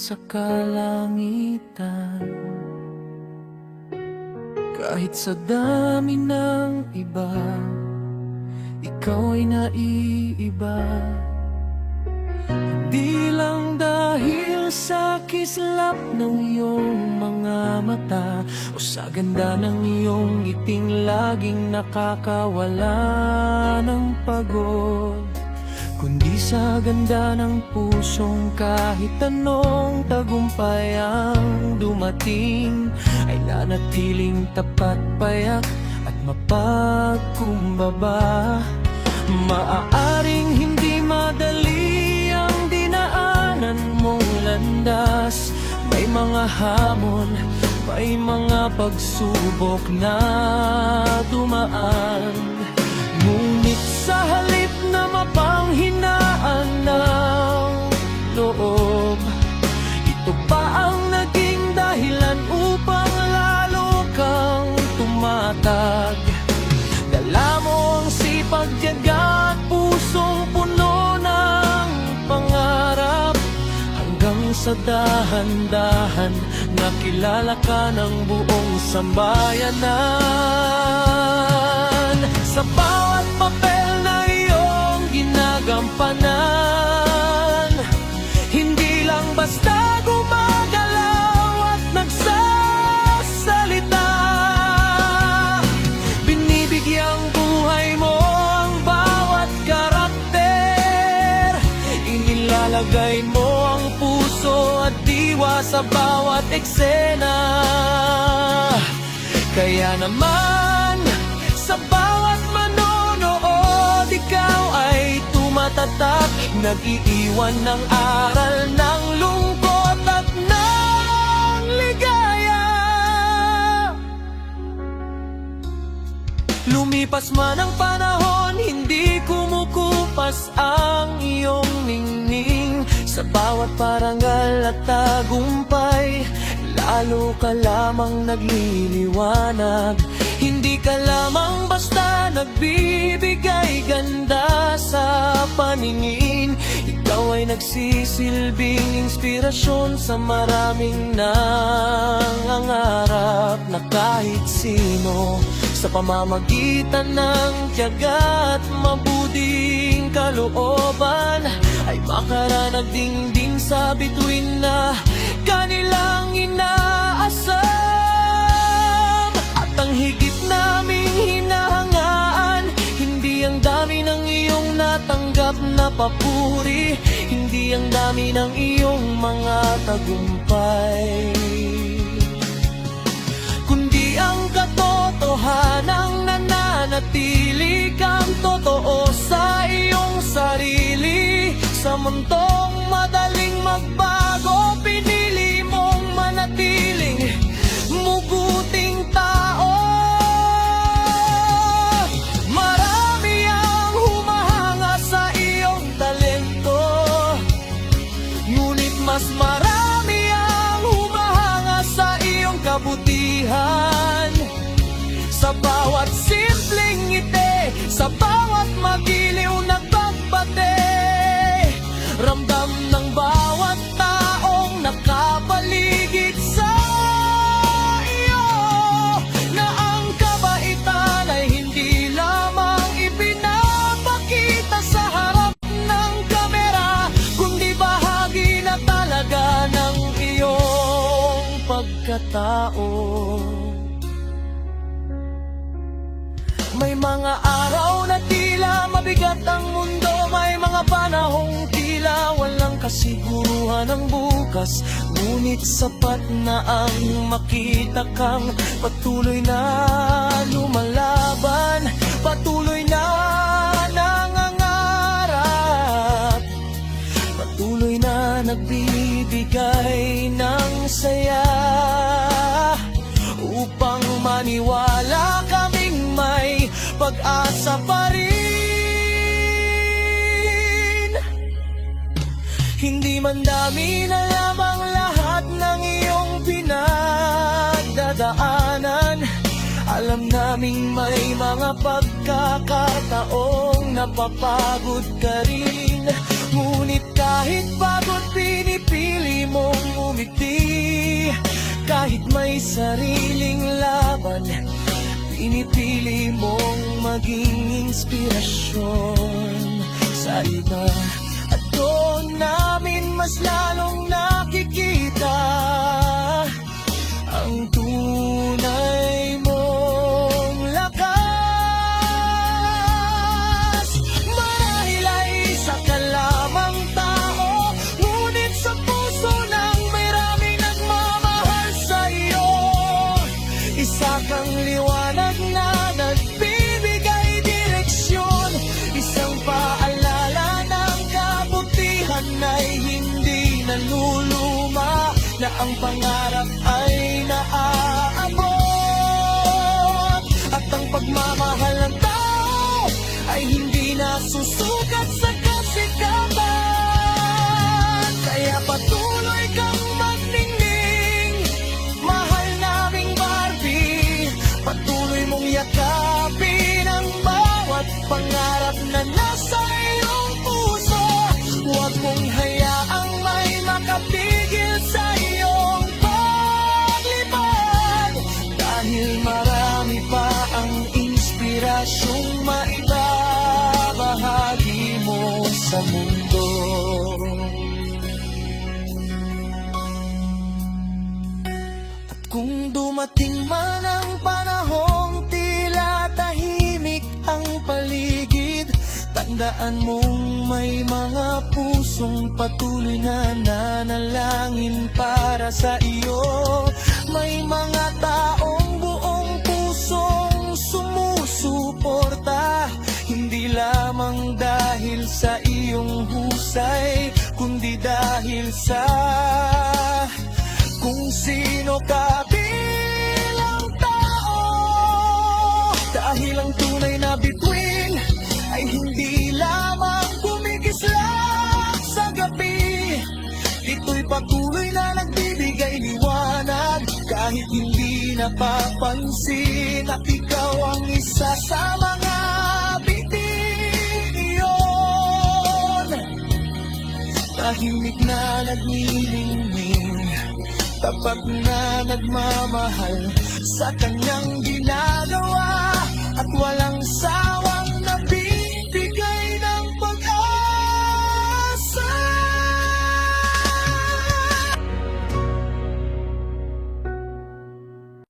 sa kalangitan. Kahit sa dami ng iba, ikaw ay naiiba. Di lang dahil sa kislap ng iyong mga mata o sa ganda ng iyong ngiting laging nakakawala ng pagod, kundi sa ganda ng pusong kahit anong tagumpay ang dumating ay nanatiling tapat, payak at mapagkumbaba. Maaaring hindi madali ang dinaanan mong landas, may mga hamon, may mga pagsubok na dumaan. Ngunit sa halip na mapanghinaan ng loob, ito pa ang naging dahilan upang lalo kang tumatag. Dala mo ang sipag, tiyaga at pusong puno ng pangarap, hanggang sa dahan-dahan nakilala ka ng buong sambayanan. Sa bawat papel na iyong ginagampanan, hindi lang basta gumagalaw at nagsasalita. Binibigyang buhay mo ang bawat karakter, inilalagay mo ang puso at diwa sa bawat eksena. Kaya naman sa bawat manonood, ikaw ay tumatatak, nag-iiwan ng aral ng lungkot at ng ligaya. Lumipas man ang panahon, hindi kumukupas ang iyong ningning. Sa bawat parangal at tagumpay, lalo ka lamang nagliliwanag. Hindi ka lamang basta nagbibigay ganda sa paningin, ikaw ay nagsisilbing inspirasyon sa maraming nangangarap na kahit sino. Sa pamamagitan ng tiyaga at mabuting kalooban ay makaranag dingding sa bituin na kanilang inaasam. At ang higit naming hinahangaan, hindi ang dami ng iyong natanggap na papuri, hindi ang dami ng iyong mga tagumpay, kundi ang katotohanang nananatili kang totoo sa iyong sarili. Sa mundong madaling magbago, pinili mong manatiling mabuting tao. Marami ang humahanga sa iyong talento, ngunit mas marami ang humahanga sa iyong kabutihan. Sa bawat simpleng ngiti, sa bawat magiliw na pagbate, ramdam ng bawat taong nakapaligid sa iyo na ang kabaitan ay hindi lamang ipinapakita sa harap ng kamera, kundi bahagi na talaga ng iyong pagkatao. May mga araw na tila mabigat ang mundo, may mga panahong tila walang kasiguruhan ng bukas, ngunit sapat na ang makita kang patuloy na lumalaban, patuloy na nangangarap, patuloy na nagbibigay ng saya, upang maniwala kaming may pag-asa pa rin. Hindi man dami na lamang lahat ng iyong pinagdadaanan, alam naming may mga pagkakataong napapagod ka rin, ngunit kahit pagod pinipili mong sariling laban, pinipili mong maging inspirasyon sa iba. At doon namin mas lalong nakikita ang tunay mong lakas. Marahil ay isa ka lamang tao, ngunit sa puso ng maraming nagmamahal sa iyo. Isa kang liwanag na nagbibigay direksyon, isang paalala ng kabutihan ay hindi naluluma, na ang pangarap ay naaabot. At ang pagmamahal ng tao ay hindi nasusukat sa kasikatan. Kaya patuloy kang magningning, mahal naming Barbie. Patuloy mong yakapin ang bawat pangarap na nasa iyong puso. Huwag mong hayaang may makapigil sa iyong paglipad, dahil marami pa ang inspirasyong maibabahagi mo sa mundo. At kung dumating man ang panahong tila tahimik ang paligid, tandaan mong may mga pusong patuloy na nanalangin para sa iyo. May mga taong buong pusong sumusuporta, hindi lamang dahil sa iyong husay, kundi dahil sa kung sino ka bilang tao. Dahil ang tunay na bituin ay hindi lamang kumikislap sa gabi, ito'y patuloy na nagbibigay liwanag kahit hindi napapansin. At ikaw ang isa sa mga bitiyon, tahimik na nagnilingning, tapat na nagmamahal sa kanyang ginagawa, at walang sa